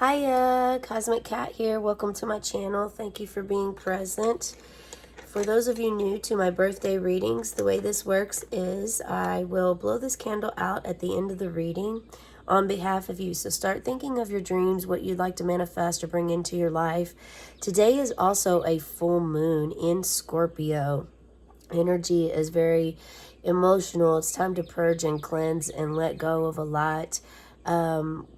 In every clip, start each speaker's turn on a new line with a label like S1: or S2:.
S1: Hiya, Cosmic Cat here. Welcome to my channel. Thank you for being present. For those of you new to my birthday readings, the way this works is I will blow this candle out at the end of the reading on behalf of you. So start thinking of your dreams, what you'd like to manifest or bring into your life. Today is also a full moon in Scorpio. Energy is very emotional. It's time to purge and cleanse and let go of a lot.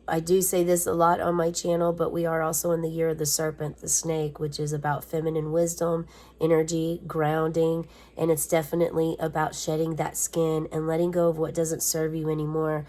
S1: I do say this a lot on my channel, but we are also in the year of the serpent, the snake, which is about feminine wisdom, energy, grounding, and it's definitely about shedding that skin and letting go of what doesn't serve you anymore.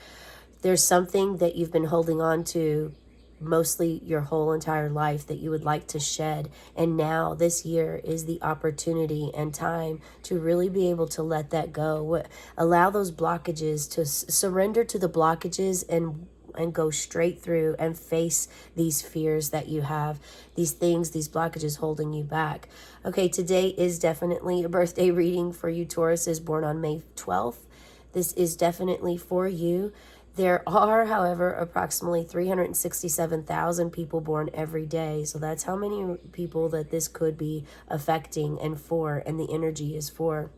S1: There's something that you've been holding on to mostly your whole entire life that you would like to shed, and now this year is the opportunity and time to really be able to let that go. Allow those blockages to surrender to the blockages and go straight through and face these fears that you have, these things, these blockages holding you back. Okay, today is definitely a birthday reading for you Tauruses born on May 12th. This is definitely for you. There are, however, approximately 367,000 people born every day. So that's how many people that this could be affecting and the energy is for.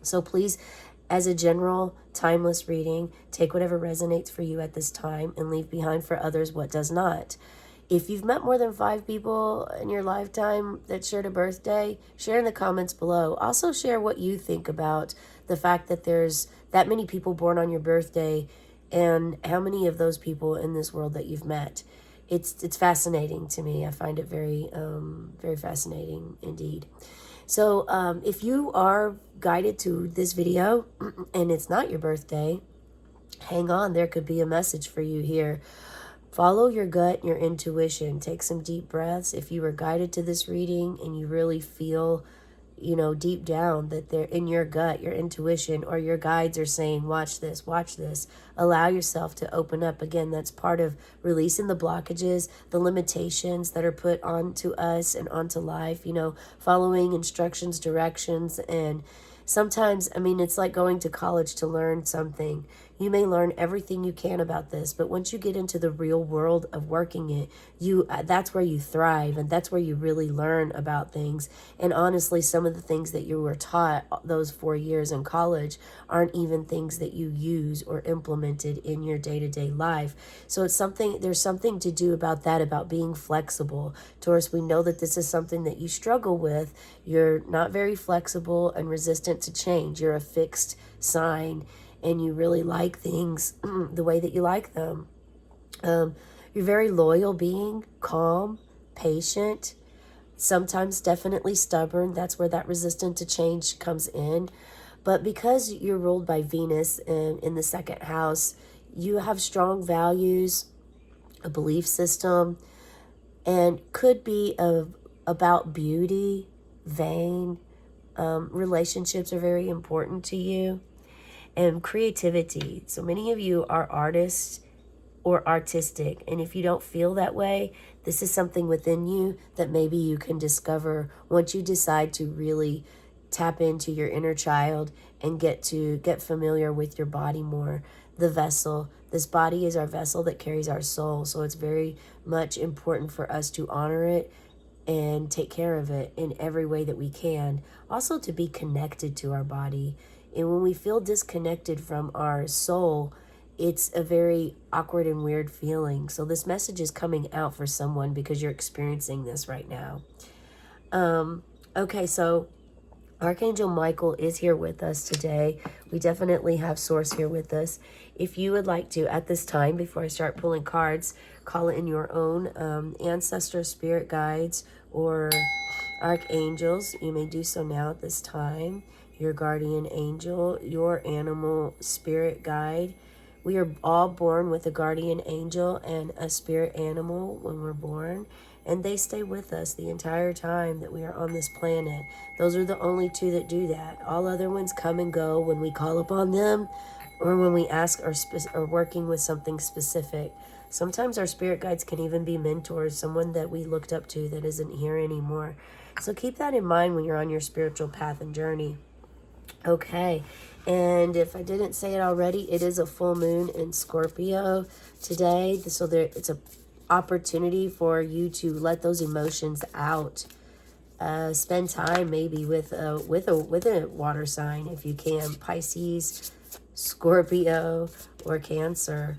S1: So please, as a general timeless reading, take whatever resonates for you at this time and leave behind for others what does not. If you've met more than 5 people in your lifetime that shared a birthday, share in the comments below. Also share what you think about the fact that there's that many people born on your birthday and how many of those people in this world that you've met. It's fascinating to me. I find it very, very fascinating indeed. So if you are guided to this video and it's not your birthday, hang on. There could be a message for you here. Follow your gut, your intuition. Take some deep breaths. If you were guided to this reading and you really feel, deep down that they're in your gut, your intuition, or your guides are saying, watch this, allow yourself to open up. Again, that's part of releasing the blockages, the limitations that are put onto us and onto life, following instructions, directions. And sometimes, it's like going to college to learn something. You may learn everything you can about this, but once you get into the real world of working it, that's where you thrive, and that's where you really learn about things. And honestly, some of the things that you were taught those 4 years in college aren't even things that you use or implemented in your day-to-day life. So there's something to do about that, about being flexible. Taurus, we know that this is something that you struggle with. You're not very flexible and resistant to change. You're a fixed sign, and you really like things the way that you like them. You're a very loyal being, calm, patient, sometimes definitely stubborn. That's where that resistance to change comes in. But because you're ruled by Venus in the second house, you have strong values, a belief system, and could be about beauty, vain. Relationships are very important to you. And creativity. So many of you are artists or artistic. And if you don't feel that way, this is something within you that maybe you can discover once you decide to really tap into your inner child and get familiar with your body more. The vessel. This body is our vessel that carries our soul. So it's very much important for us to honor it and take care of it in every way that we can. Also to be connected to our body. And when we feel disconnected from our soul, it's a very awkward and weird feeling. So this message is coming out for someone because you're experiencing this right now. Okay, so Archangel Michael is here with us today. We definitely have Source here with us. If you would like to, at this time, before I start pulling cards, call in your own ancestor spirit guides or archangels, you may do so now at this time. Your guardian angel, your animal spirit guide. We are all born with a guardian angel and a spirit animal when we're born, and they stay with us the entire time that we are on this planet. Those are the only two that do that. All other ones come and go when we call upon them or when we ask or working with something specific. Sometimes our spirit guides can even be mentors, someone that we looked up to that isn't here anymore. So keep that in mind when you're on your spiritual path and journey. Okay, and if I didn't say it already, it is a full moon in Scorpio today. So it's a opportunity for you to let those emotions out. Spend time maybe with a water sign if you can, Pisces, Scorpio, or Cancer.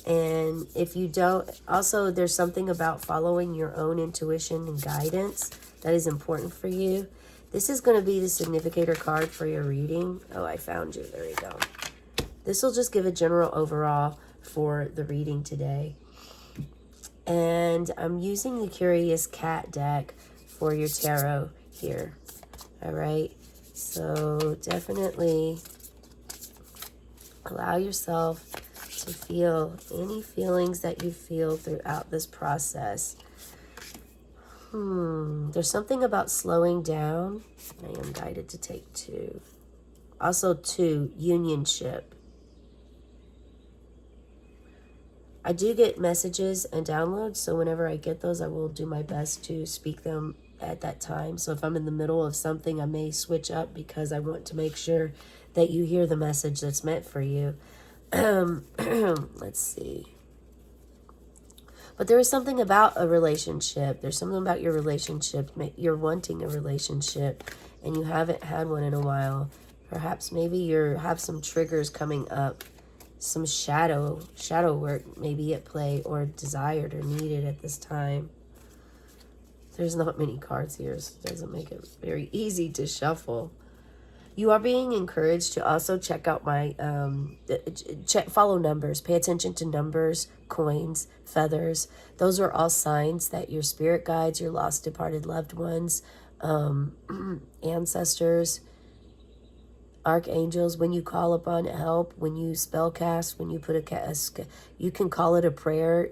S1: And if you don't, also there's something about following your own intuition and guidance that is important for you. This is going to be the significator card for your reading. Oh, I found you. There you go. This will just give a general overall for the reading today. And I'm using the Curious Cat deck for your tarot here. All right. So definitely allow yourself to feel any feelings that you feel throughout this process. There's something about slowing down. I am guided to take 2. Also 2, unionship. I do get messages and downloads, so whenever I get those, I will do my best to speak them at that time. So if I'm in the middle of something, I may switch up because I want to make sure that you hear the message that's meant for you. Let's see. But there is something about a relationship. There's something about your relationship. You're wanting a relationship and you haven't had one in a while. Perhaps maybe you have some triggers coming up. Some shadow work maybe at play or desired or needed at this time. There's not many cards here, so it doesn't make it very easy to shuffle. You are being encouraged to also check out my, follow numbers. Pay attention to numbers, coins, feathers. Those are all signs that your spirit guides, your lost departed loved ones, ancestors, archangels, when you call upon help, when you spell cast, when you put you can call it a prayer.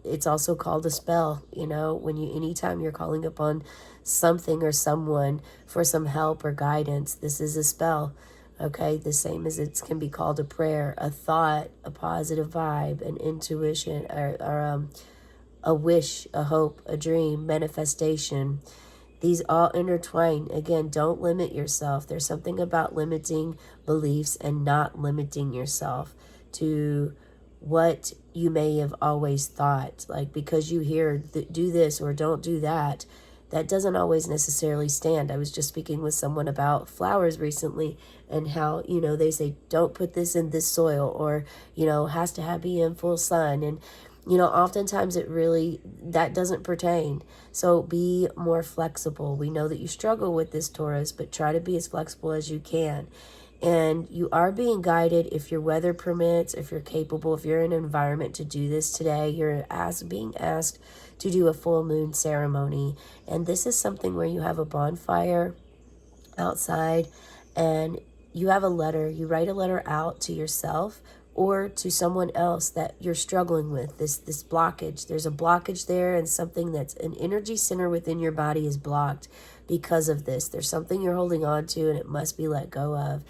S1: It's also called a spell, you know, anytime you're calling upon something or someone for some help or guidance, this is a spell. Okay, the same as it can be called a prayer, a thought, a positive vibe, an intuition, or a wish, a hope, a dream, manifestation. These all intertwine. Again, don't limit yourself. There's something about limiting beliefs and not limiting yourself to what you may have always thought. Like, because you hear, do this or don't do that, that doesn't always necessarily stand. I was just speaking with someone about flowers recently and how, you know, they say, don't put this in this soil, or, you know, has to be in full sun. And, you know, oftentimes that doesn't pertain. So be more flexible. We know that you struggle with this, Taurus, but try to be as flexible as you can. And you are being guided, if your weather permits, if you're capable, if you're in an environment to do this today, you're being asked to do a full moon ceremony. And this is something where you have a bonfire outside and you have a letter. You write a letter out to yourself or to someone else that you're struggling with, this blockage. There's a blockage there, and something that's an energy center within your body is blocked because of this. There's something you're holding on to and it must be let go of.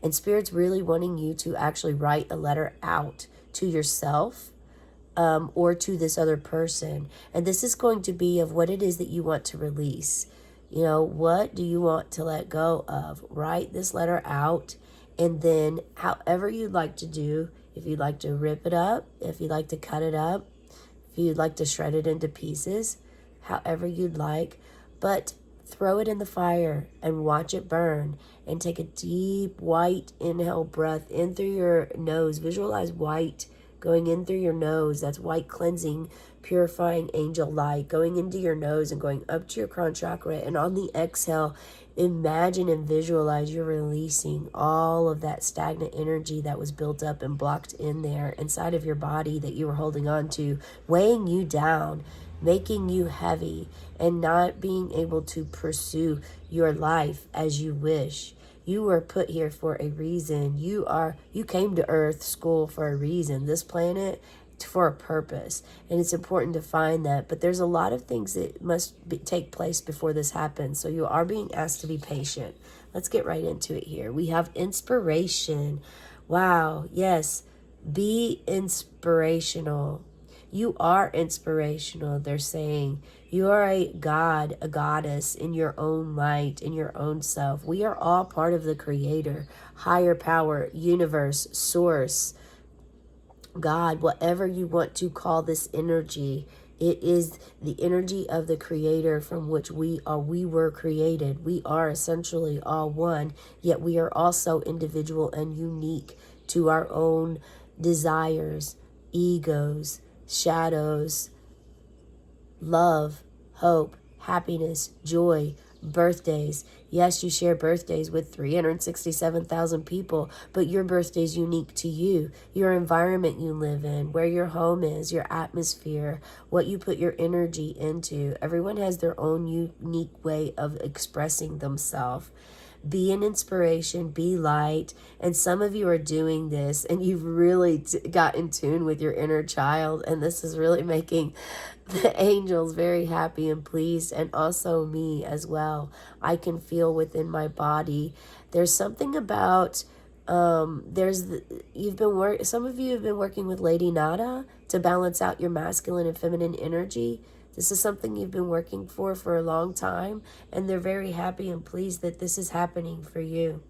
S1: And Spirit's really wanting you to actually write a letter out to yourself or to this other person. And this is going to be of what it is that you want to release. You know, what do you want to let go of? Write this letter out. And then however you'd like to do, if you'd like to rip it up, if you'd like to cut it up, if you'd like to shred it into pieces, however you'd like, but throw it in the fire and watch it burn, and take a deep white inhale breath in through your nose. Visualize white going in through your nose. That's white cleansing, purifying angel light going into your nose and going up to your crown chakra. And on the exhale, imagine and visualize you're releasing all of that stagnant energy that was built up and blocked in there inside of your body that you were holding on to, weighing you down, making you heavy, and not being able to pursue your life as you wish. You were put here for a reason. You came to Earth School for a reason, this planet, for a purpose. And it's important to find that. But there's a lot of things that must take place before this happens. So you are being asked to be patient. Let's get right into it here. We have inspiration. Wow. Yes. Be inspirational. You are inspirational, they're saying. You are a god, a goddess in your own light, in your own self. We are all part of the Creator, higher power, universe, source. God, whatever you want to call this energy, it is the energy of the Creator from which we were created. We are essentially all one, yet we are also individual and unique to our own desires, egos, shadows, love, hope, happiness, joy, birthdays. Yes, you share birthdays with 367,000 people, but your birthday is unique to you, your environment you live in, where your home is, your atmosphere, what you put your energy into. Everyone has their own unique way of expressing themselves. Be an inspiration, be light. And some of you are doing this and you've really got in tune with your inner child. And this is really making the angels very happy and pleased, and also me as well. I can feel within my body. There's something about some of you have been working with Lady Nada to balance out your masculine and feminine energy. This is something you've been working for a long time, and they're very happy and pleased that this is happening for you.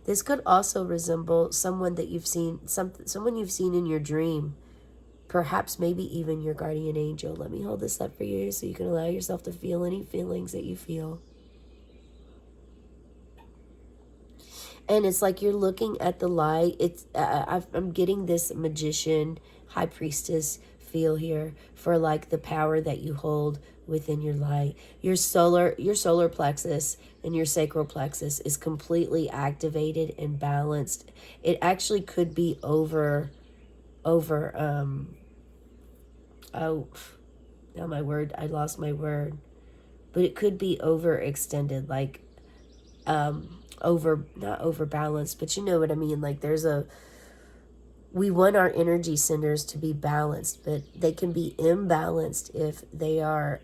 S1: This could also resemble someone that you've seen, someone you've seen in your dream, perhaps maybe even your guardian angel. Let me hold this up for you so you can allow yourself to feel any feelings that you feel. And it's like you're looking at the light. I'm getting this magician, high priestess feel here for like the power that you hold within your light. Your solar plexus and your sacral plexus is completely activated and balanced. It actually could be oh, now I lost my word. But it could be overextended, like not overbalanced, but you know what I mean. Like we want our energy centers to be balanced, but they can be imbalanced if they are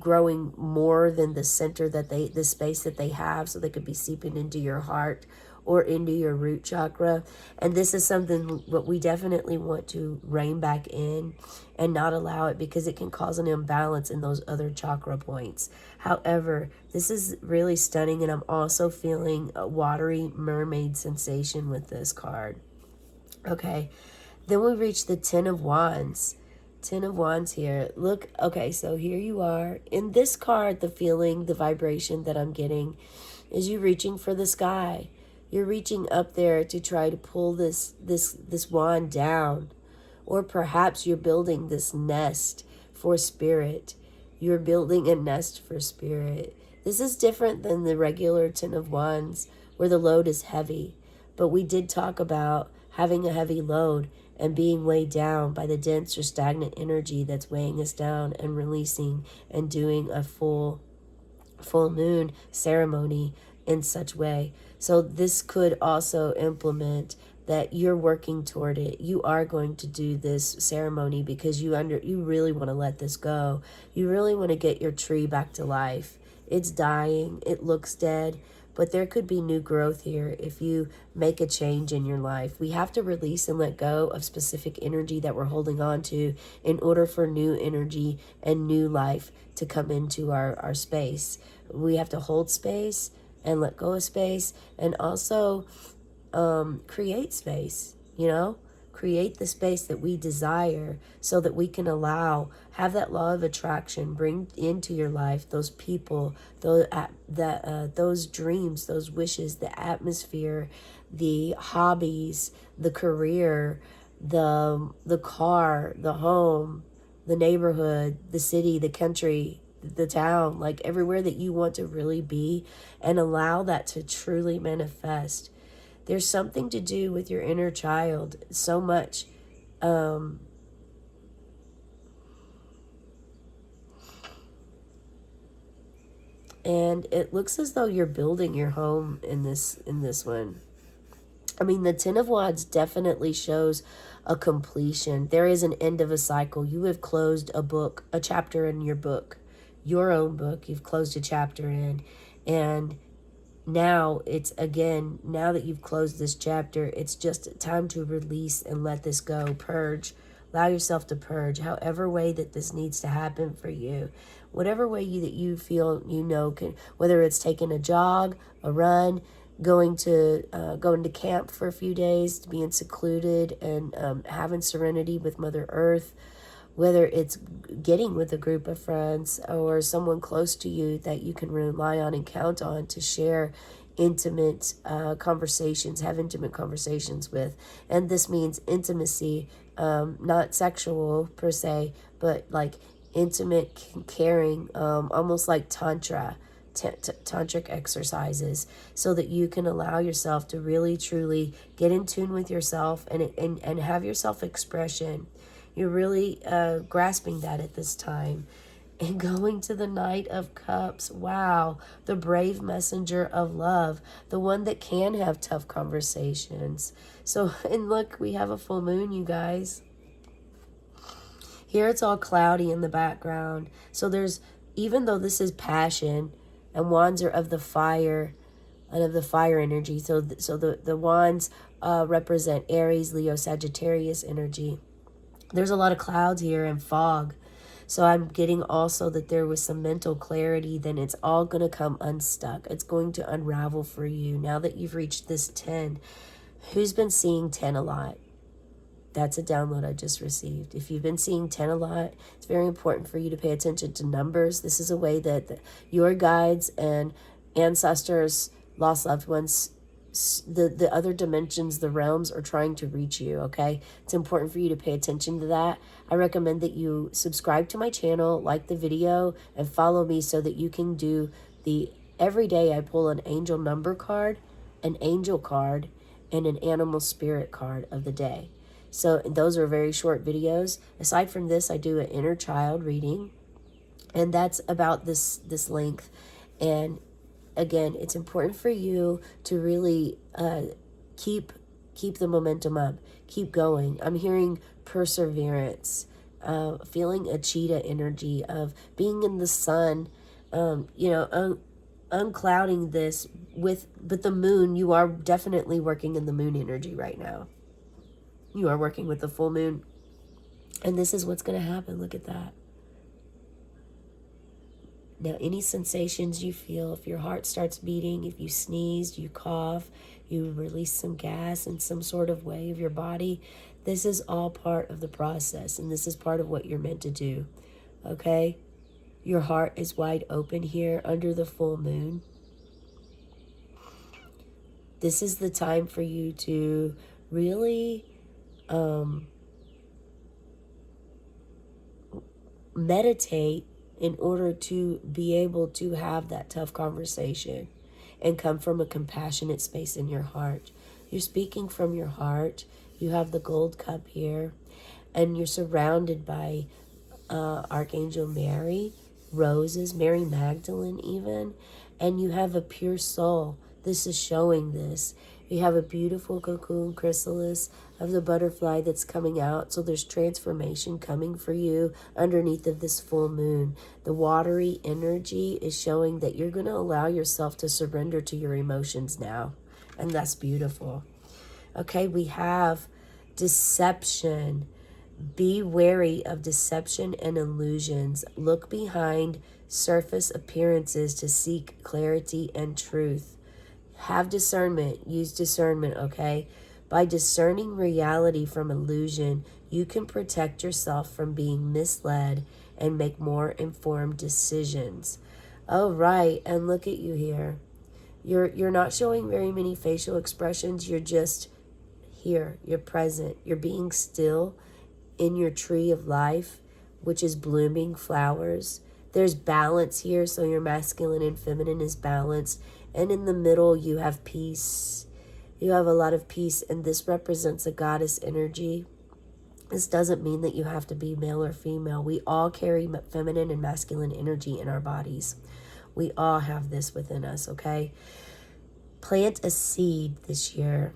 S1: growing more than the center the space that they have. So they could be seeping into your heart or into your root chakra. And this is something what we definitely want to rein back in and not allow it, because it can cause an imbalance in those other chakra points. However, this is really stunning, and I'm also feeling a watery mermaid sensation with this card. Okay, then we reach the Ten of Wands. Ten of Wands here. Look, okay, so here you are. In this card, the feeling, the vibration that I'm getting is you reaching for the sky. You're reaching up there to try to pull this wand down. Or perhaps you're building this nest for spirit. You're building a nest for spirit. This is different than the regular Ten of Wands where the load is heavy. But we did talk about having a heavy load and being weighed down by the dense or stagnant energy that's weighing us down, and releasing and doing a full moon ceremony in such way. So this could also implement that you're working toward it. You are going to do this ceremony because you really want to let this go. You really want to get your tree back to life. It's dying. It looks dead. But there could be new growth here if you make a change in your life. We have to release and let go of specific energy that we're holding on to in order for new energy and new life to come into our space. We have to hold space and let go of space, and also create space, create the space that we desire, so that we can have that law of attraction bring into your life those people, those dreams, those wishes, the atmosphere, the hobbies, the career, the car, the home, the neighborhood, the city, the country, the town, like everywhere that you want to really be, and allow that to truly manifest. There's something to do with your inner child so much. And it looks as though you're building your home in this one. I mean, the Ten of Wands definitely shows a completion. There is an end of a cycle. You have closed a chapter in your book, your own book. You've closed a chapter in, and now now that you've closed this chapter, it's just time to release and let this go. Purge. Allow yourself to purge, however way that this needs to happen for you. Whatever way that you feel, can, whether it's taking a jog, a run, going to camp for a few days, being secluded and having serenity with Mother Earth, whether it's getting with a group of friends or someone close to you that you can rely on and count on to share intimate conversations, have intimate conversations with. And this means intimacy, not sexual per se, but like intimate, caring, almost like tantric exercises, so that you can allow yourself to really truly get in tune with yourself and have your self-expression. You're really grasping that at this time. And going to the Knight of Cups, wow, the brave messenger of love, the one that can have tough conversations. So, and look, we have a full moon, you guys. Here it's all cloudy in the background. So there's, even though this is passion, and wands are of the fire, and of the fire energy. So the wands represent Aries, Leo, Sagittarius energy. There's a lot of clouds here and fog. So I'm getting also that there was some mental clarity. Then it's all going to come unstuck. It's going to unravel for you now that you've reached this 10. Who's been seeing 10 a lot? That's a download I just received. If you've been seeing 10 a lot, it's very important for you to pay attention to numbers. This is a way that your guides and ancestors, lost loved ones, the other dimensions, the realms are trying to reach you, okay? It's important for you to pay attention to that. I recommend that you subscribe to my channel, like the video, and follow me so that you can do every day I pull an angel number card, an angel card, and an animal spirit card of the day. So those are very short videos. Aside from this, I do an inner child reading, and that's about this length. And again, it's important for you to really keep the momentum up, keep going. I'm hearing perseverance, feeling a cheetah energy of being in the sun, unclouding this but the moon. You are definitely working in the moon energy right now. You are working with the full moon, and this is what's going to happen. Look at that. Now, any sensations you feel, if your heart starts beating, if you sneezed, you cough, you release some gas in some sort of way of your body, this is all part of the process, and this is part of what you're meant to do, okay? Your heart is wide open here under the full moon. This is the time for you to really meditate in order to be able to have that tough conversation and come from a compassionate space in your heart. You're speaking from your heart. You have the gold cup here, and you're surrounded by Archangel Mary, roses, Mary Magdalene even, and you have a pure soul. This is showing this. You have a beautiful cocoon chrysalis of the butterfly that's coming out. So there's transformation coming for you underneath of this full moon. The watery energy is showing that you're going to allow yourself to surrender to your emotions now. And that's beautiful. Okay, we have deception. Be wary of deception and illusions. Look behind surface appearances to seek clarity and truth. Have discernment. Use discernment, okay? By discerning reality from illusion, you can protect yourself from being misled and make more informed decisions. Oh, right. And look at you here. You're not showing very many facial expressions. You're just here. You're present. You're being still in your tree of life, which is blooming flowers. There's balance here, so your masculine and feminine is balanced. And in the middle, you have peace. You have a lot of peace, and this represents a goddess energy. This doesn't mean that you have to be male or female. We all carry feminine and masculine energy in our bodies. We all have this within us, okay? Plant a seed this year.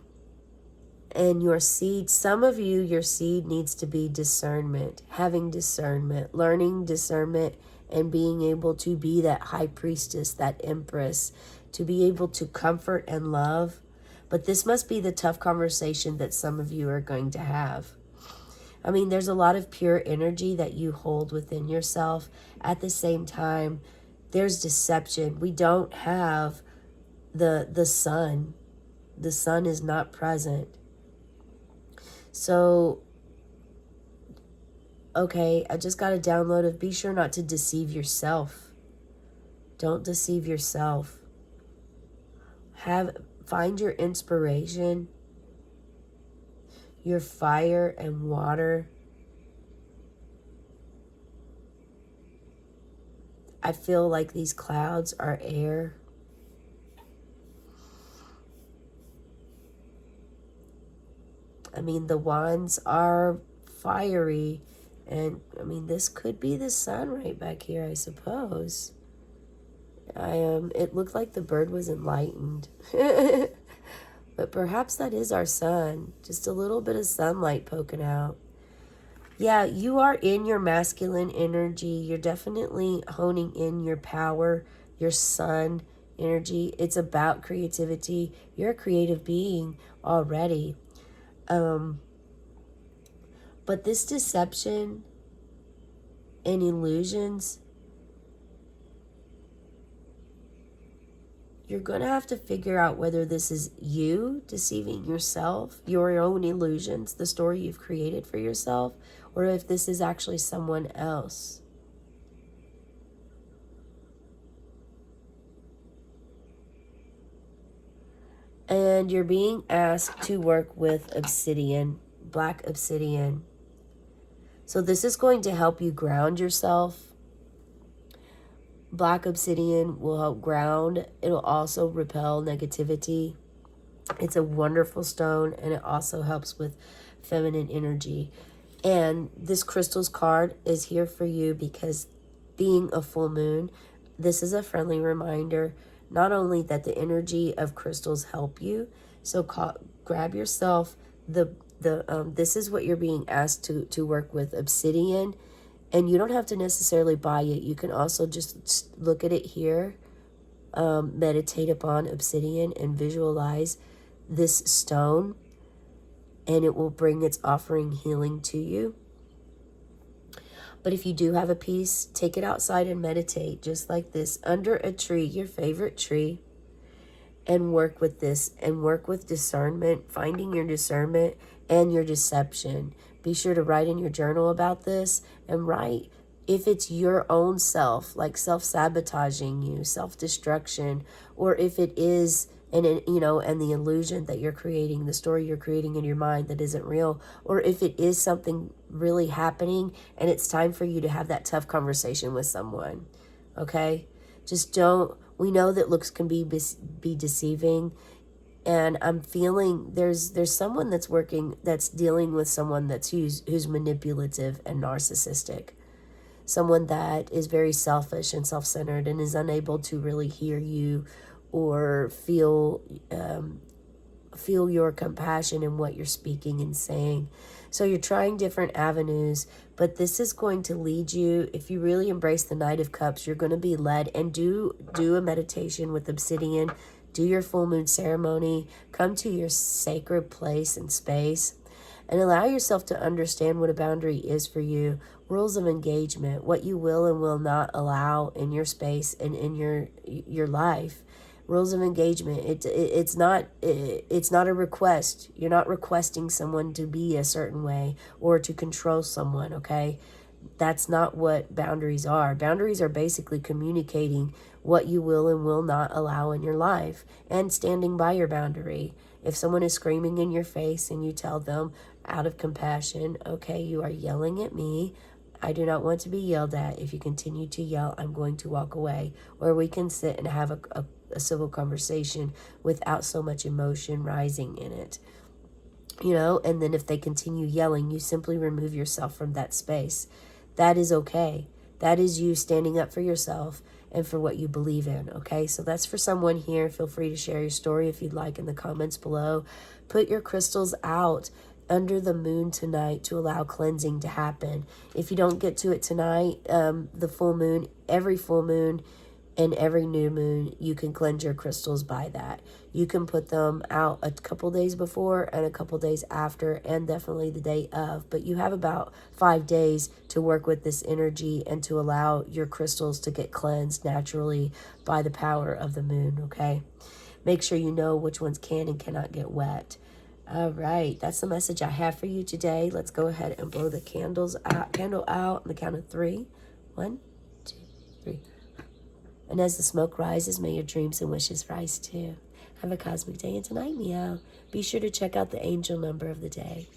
S1: And your seed, some of you, your seed needs to be discernment, having discernment, learning discernment, and being able to be that high priestess, that empress, to be able to comfort and love. But this must be the tough conversation that some of you are going to have. I mean, there's a lot of pure energy that you hold within yourself. At the same time, there's deception. We don't have the sun the sun is not present. So, okay, I just got a download of be sure not to deceive yourself. Don't deceive yourself. Find your inspiration, your fire and water. I feel like these clouds are air. I mean, the wands are fiery. And, I mean, this could be the sun right back here, I suppose. It looked like the bird was enlightened. But perhaps that is our sun. Just a little bit of sunlight poking out. Yeah, you are in your masculine energy. You're definitely honing in your power, your sun energy. It's about creativity. You're a creative being already. But this deception and illusions, you're going to have to figure out whether this is you deceiving yourself, your own illusions, the story you've created for yourself, or if this is actually someone else. And you're being asked to work with obsidian, black obsidian. So this is going to help you ground yourself. Black obsidian will help ground. It'll also repel negativity. It's a wonderful stone, and it also helps with feminine energy. And this crystals card is here for you because being a full moon, this is a friendly reminder not only that the energy of crystals help you, so grab yourself this is what you're being asked to work with, obsidian. And you don't have to necessarily buy it. You can also just look at it here, meditate upon obsidian and visualize this stone, and it will bring its offering healing to you. But if you do have a piece, take it outside and meditate just like this under a tree, your favorite tree, and work with this and work with discernment, finding your discernment and your deception. Be sure to write in your journal about this, and write if it's your own self, like self-sabotaging you, self-destruction, or if it is and the illusion that you're creating, the story you're creating in your mind that isn't real, or if it is something really happening and it's time for you to have that tough conversation with someone. Okay? Just don't. We know that looks can be deceiving. And I'm feeling there's someone that's dealing with someone who's manipulative and narcissistic. Someone that is very selfish and self-centered and is unable to really hear you or feel your compassion in what you're speaking and saying. So you're trying different avenues, but this is going to lead you, if you really embrace the Knight of Cups, you're going to be led, and do a meditation with obsidian. Do your full moon ceremony, come to your sacred place and space, and allow yourself to understand what a boundary is for you. Rules of engagement, what you will and will not allow in your space and in your life. Rules of engagement, it's not a request. You're not requesting someone to be a certain way or to control someone, okay? That's not what boundaries are. Boundaries are basically communicating what you will and will not allow in your life and standing by your boundary. If someone is screaming in your face and you tell them out of compassion, okay, you are yelling at me. I do not want to be yelled at. If you continue to yell, I'm going to walk away. Or we can sit and have a civil conversation without so much emotion rising in it. And then if they continue yelling, you simply remove yourself from that space. That is okay. That is you standing up for yourself and for what you believe in, okay? So that's for someone here. Feel free to share your story if you'd like in the comments below. Put your crystals out under the moon tonight to allow cleansing to happen. If you don't get to it tonight, the full moon, every full moon, and every new moon, you can cleanse your crystals by that. You can put them out a couple days before and a couple days after, and definitely the day of. But you have about 5 days to work with this energy and to allow your crystals to get cleansed naturally by the power of the moon, okay? make sure you know which ones can and cannot get wet. All right, that's the message I have for you today. Let's go ahead and blow the candle out on the count of 3. 1, 2, 3. And as the smoke rises, may your dreams and wishes rise too. Have a cosmic day and tonight, meow. Be sure to check out the angel number of the day.